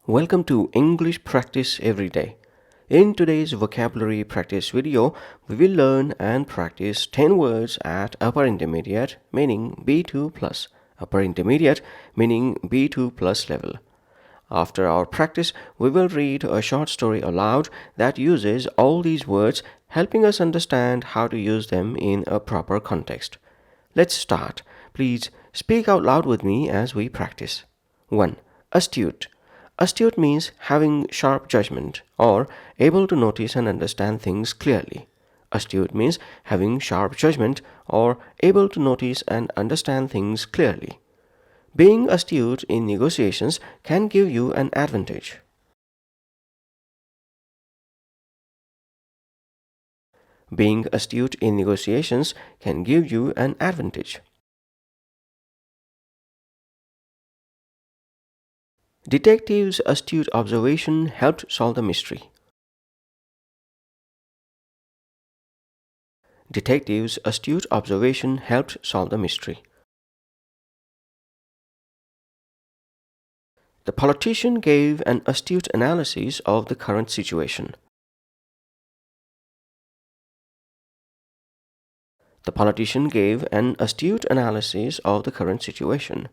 Welcome to English Practice Every Day. In today's vocabulary practice video, we will learn and practice 10 words at upper intermediate meaning B2 plus, upper intermediate meaning B2 plus level. After our practice, we will read a short story aloud that uses all these words, helping us understand how to use them in a proper context. Let's start. Please speak out loud with me as we practice. 1. Astute. Astute means having sharp judgment or able to notice and understand things clearly. Astute means having sharp judgment or able to notice and understand things clearly. Being astute in negotiations can give you an advantage. Being astute in negotiations can give you an advantage. Detectives' astute observation helped solve the mystery. Detectives' astute observation helped solve the mystery. The politician gave an astute analysis of the current situation. The politician gave an astute analysis of the current situation.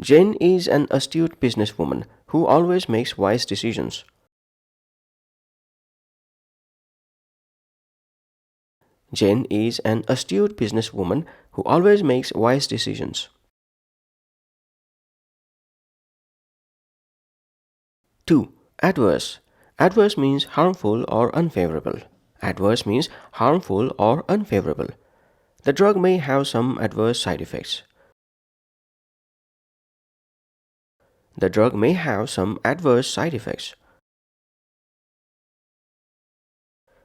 Jane is an astute businesswoman who always makes wise decisions. Jane is an astute businesswoman who always makes wise decisions. 2. Adverse. Adverse means harmful or unfavorable. Adverse means harmful or unfavorable. The drug may have some adverse side effects. The drug may have some adverse side effects.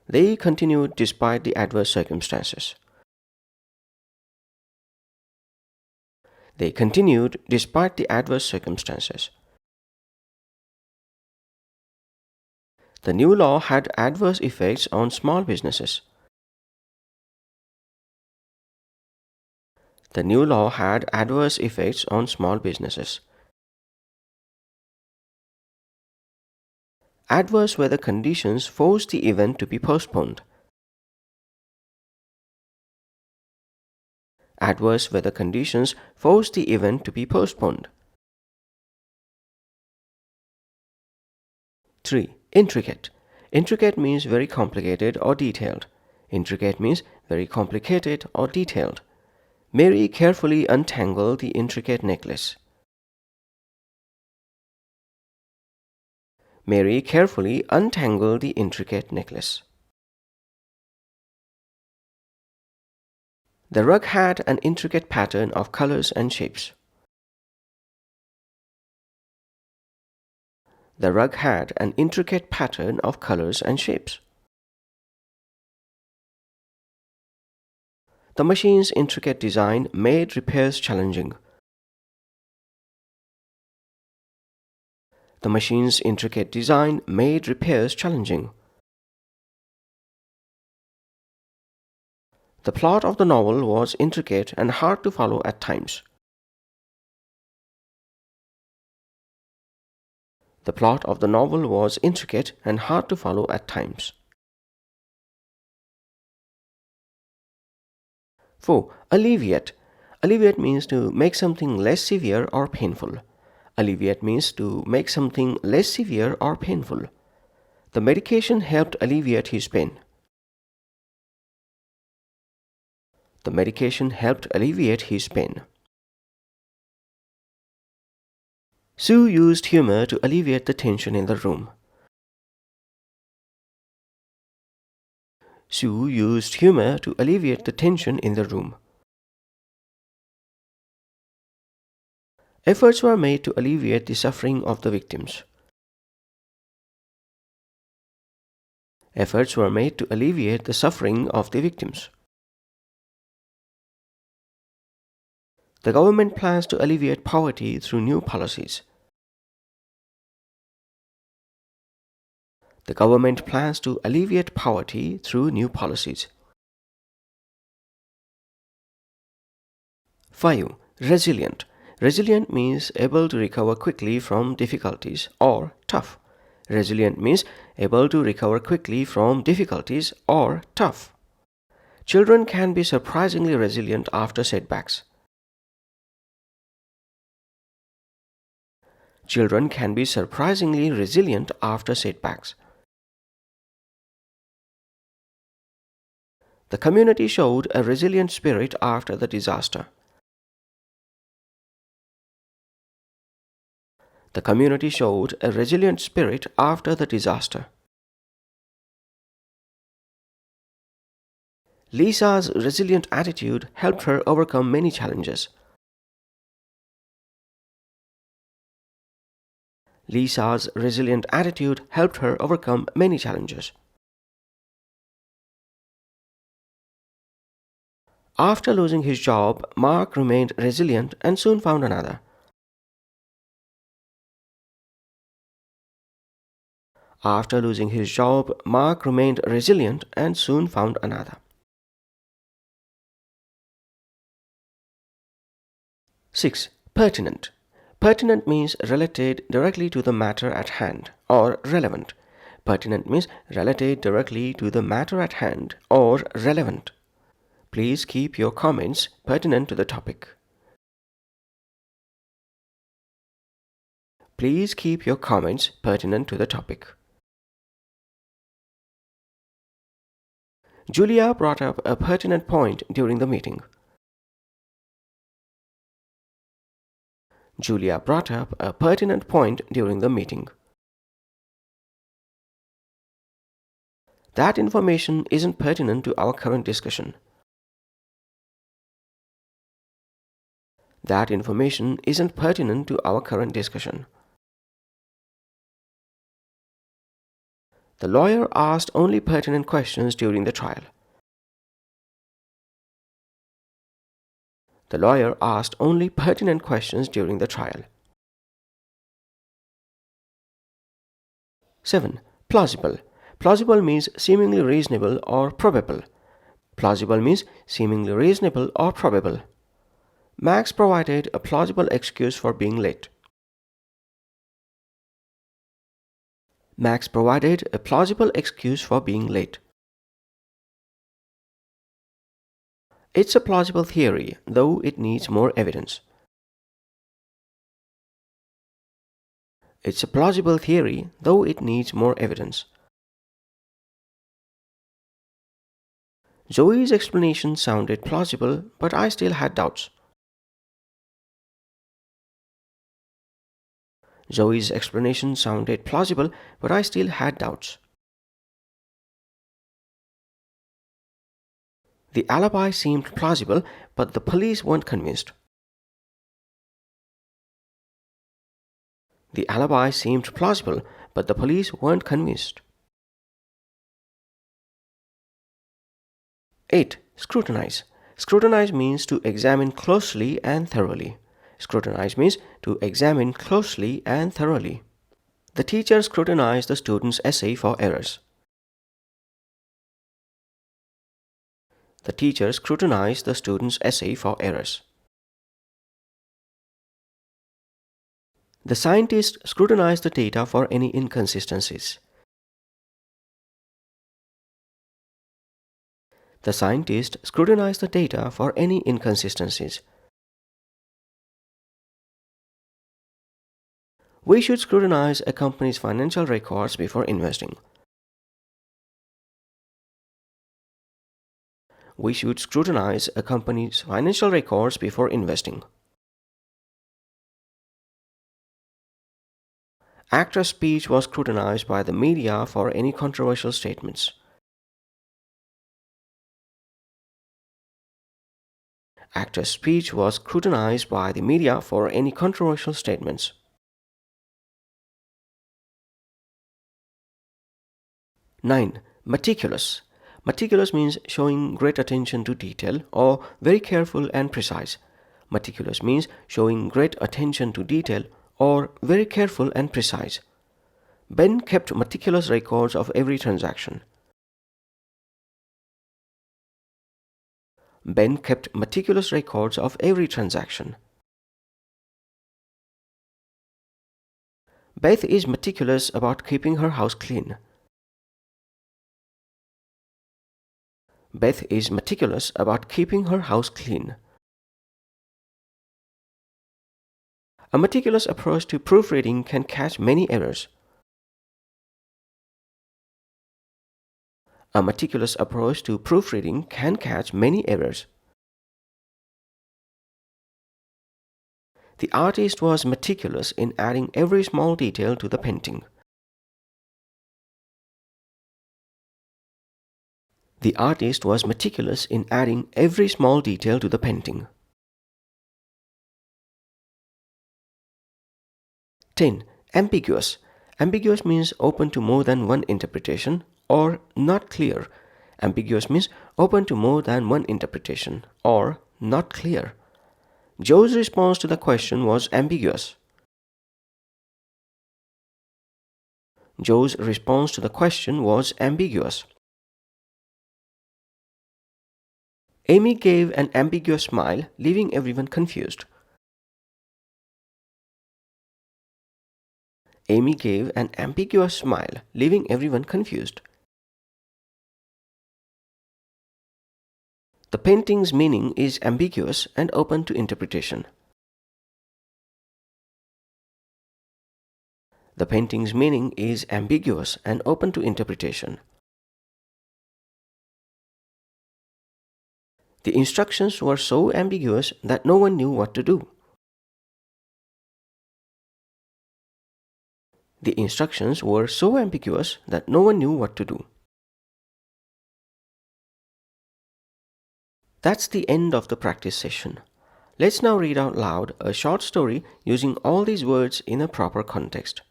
They continued despite the adverse circumstances. They continued despite the adverse circumstances. The new law had adverse effects on small businesses. The new law had adverse effects on small businesses. Adverse weather conditions forced the event to be postponed. Adverse weather conditions forced the event to be postponed. 3. Intricate. Intricate means very complicated or detailed. Intricate means very complicated or detailed. Mary carefully untangled the intricate necklace. Mary carefully untangled the intricate necklace. The rug had an intricate pattern of colors and shapes. The rug had an intricate pattern of colors and shapes. The machine's intricate design made repairs challenging. The machine's intricate design made repairs challenging. The plot of the novel was intricate and hard to follow at times. The plot of the novel was intricate and hard to follow at times. 4. Alleviate. Alleviate means to make something less severe or painful. Alleviate means to make something less severe or painful. The medication helped alleviate his pain. The medication helped alleviate his pain. Sue used humor to alleviate the tension in the room. Sue used humor to alleviate the tension in the room. Efforts were made to alleviate the suffering of the victims. Efforts were made to alleviate the suffering of the victims. The government plans to alleviate poverty through new policies. The government plans to alleviate poverty through new policies. 5. Resilient. Resilient means able to recover quickly from difficulties or tough. Resilient means able to recover quickly from difficulties or tough. Children can be surprisingly resilient after setbacks. Children can be surprisingly resilient after setbacks. The community showed a resilient spirit after the disaster. The community showed a resilient spirit after the disaster. Lisa's resilient attitude helped her overcome many challenges. Lisa's resilient attitude helped her overcome many challenges. After losing his job, Mark remained resilient and soon found another. After losing his job, Mark remained resilient and soon found another. 6. Pertinent. Pertinent means related directly to the matter at hand or relevant. Pertinent means related directly to the matter at hand or relevant. Please keep your comments pertinent to the topic. Please keep your comments pertinent to the topic. Julia brought up a pertinent point during the meeting. Julia brought up a pertinent point during the meeting. That information isn't pertinent to our current discussion. That information isn't pertinent to our current discussion. The lawyer asked only pertinent questions during the trial. The lawyer asked only pertinent questions during the trial. 7. Plausible. Plausible means seemingly reasonable or probable. Plausible means seemingly reasonable or probable. Max provided a plausible excuse for being late. Max provided a plausible excuse for being late. It's a plausible theory, though it needs more evidence. It's a plausible theory, though it needs more evidence. Zoe's explanation sounded plausible, but I still had doubts. Zoe's explanation sounded plausible, but I still had doubts. The alibi seemed plausible, but the police weren't convinced. The alibi seemed plausible, but the police weren't convinced. 8. Scrutinize. Scrutinize means to examine closely and thoroughly. Scrutinize means to examine closely and thoroughly. The teacher scrutinized the student's essay for errors. The teacher scrutinized the student's essay for errors. The scientist scrutinized the data for any inconsistencies. The scientist scrutinized the data for any inconsistencies. We should scrutinize a company's financial records before investing. We should scrutinize a company's financial records before investing. Actor's speech was scrutinized by the media for any controversial statements. Actor's speech was scrutinized by the media for any controversial statements. 9. Meticulous. Meticulous means showing great attention to detail or very careful and precise. Meticulous means showing great attention to detail or very careful and precise. Ben kept meticulous records of every transaction. Ben kept meticulous records of every transaction. Beth is meticulous about keeping her house clean. Beth is meticulous about keeping her house clean. A meticulous approach to proofreading can catch many errors. A meticulous approach to proofreading can catch many errors. The artist was meticulous in adding every small detail to the painting. The artist was meticulous in adding every small detail to the painting. 10. Ambiguous. Ambiguous means open to more than one interpretation, or not clear. Ambiguous means open to more than one interpretation, or not clear. Joe's response to the question was ambiguous. Joe's response to the question was ambiguous. Amy gave an ambiguous smile, leaving everyone confused. Amy gave an ambiguous smile, leaving everyone confused. The painting's meaning is ambiguous and open to interpretation. The painting's meaning is ambiguous and open to interpretation. The instructions were so ambiguous that no one knew what to do. The instructions were so ambiguous that no one knew what to do. That's the end of the practice session. Let's now read out loud a short story using all these words in a proper context.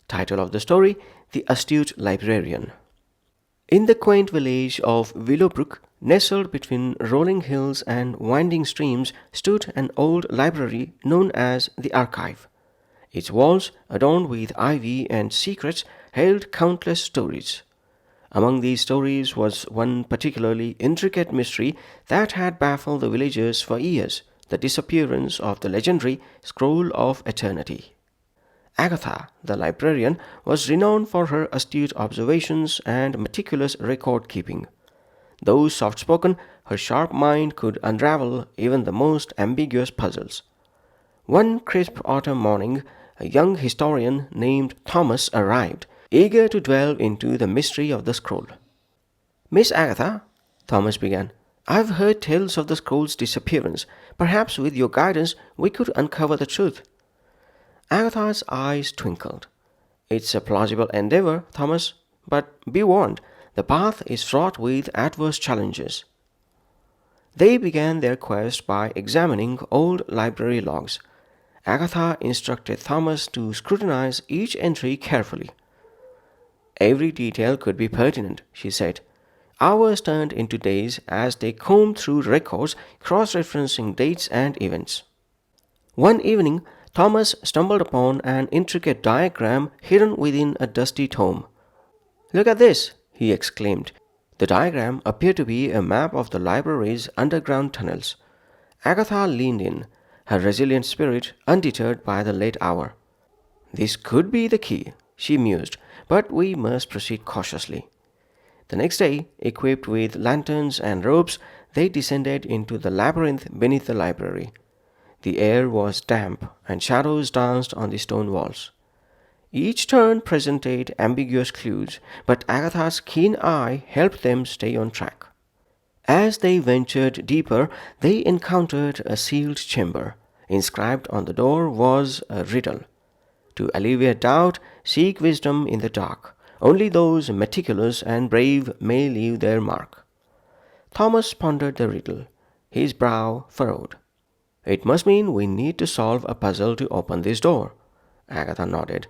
Title of the story: The Astute Librarian. In the quaint village of Willowbrook, nestled between rolling hills and winding streams, stood an old library known as the Archive. Its walls, adorned with ivy and secrets, held countless stories. Among these stories was one particularly intricate mystery that had baffled the villagers for years: the disappearance of the legendary Scroll of Eternity. Agatha, the librarian, was renowned for her astute observations and meticulous record-keeping. Though soft-spoken, her sharp mind could unravel even the most ambiguous puzzles. One crisp autumn morning, a young historian named Thomas arrived, eager to delve into the mystery of the scroll. "Miss Agatha," Thomas began, "I've heard tales of the scroll's disappearance. Perhaps with your guidance we could uncover the truth." Agatha's eyes twinkled. "It's a plausible endeavor, Thomas, but be warned, the path is fraught with adverse challenges." They began their quest by examining old library logs. Agatha instructed Thomas to scrutinize each entry carefully. "Every detail could be pertinent," she said. Hours turned into days as they combed through records, cross-referencing dates and events. One evening, Thomas stumbled upon an intricate diagram hidden within a dusty tome. "Look at this," he exclaimed. The diagram appeared to be a map of the library's underground tunnels. Agatha leaned in, her resilient spirit undeterred by the late hour. "This could be the key," she mused, "but we must proceed cautiously." The next day, equipped with lanterns and ropes, they descended into the labyrinth beneath the library. The air was damp, and shadows danced on the stone walls. Each turn presented ambiguous clues, but Agatha's keen eye helped them stay on track. As they ventured deeper, they encountered a sealed chamber. Inscribed on the door was a riddle: "To alleviate doubt, seek wisdom in the dark. Only those meticulous and brave may leave their mark." Thomas pondered the riddle, his brow furrowed. "It must mean we need to solve a puzzle to open this door." Agatha nodded,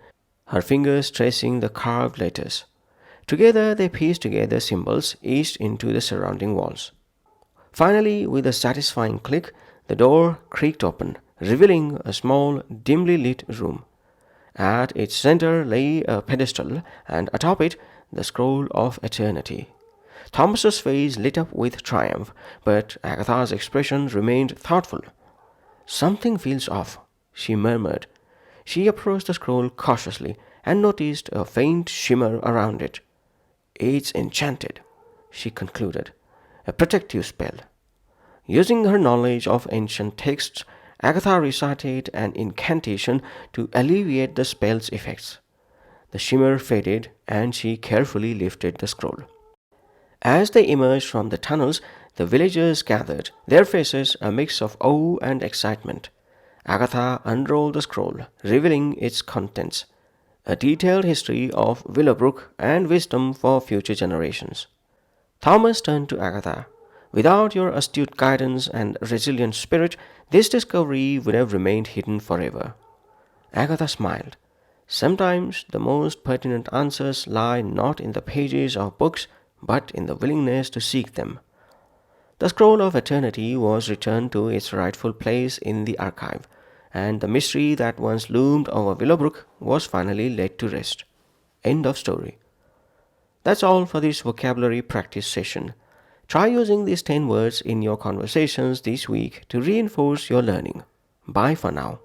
her fingers tracing the carved letters. Together they pieced together symbols etched into the surrounding walls. Finally, with a satisfying click, the door creaked open, revealing a small, dimly lit room. At its center lay a pedestal, and atop it the Scroll of Eternity. Thomas's face lit up with triumph, but Agatha's expression remained thoughtful. "Something feels off," she murmured. She approached the scroll cautiously and noticed a faint shimmer around it. "It's enchanted," she concluded. "A protective spell." Using her knowledge of ancient texts, Agatha recited an incantation to alleviate the spell's effects. The shimmer faded, and she carefully lifted the scroll. As they emerged from the tunnels, the villagers gathered, their faces a mix of awe and excitement. Agatha unrolled the scroll, revealing its contents, a detailed history of Willowbrook and wisdom for future generations. Thomas turned to Agatha. "Without your astute guidance and resilient spirit, this discovery would have remained hidden forever." Agatha smiled. Sometimes the most pertinent answers lie not in the pages of books, but in the willingness to seek them. The scroll of eternity was returned to its rightful place in the archive, and the mystery that once loomed over Willowbrook was finally laid to rest. End of story. That's all for this vocabulary practice session. Try using these 10 words in your conversations this week to reinforce your learning. Bye for now.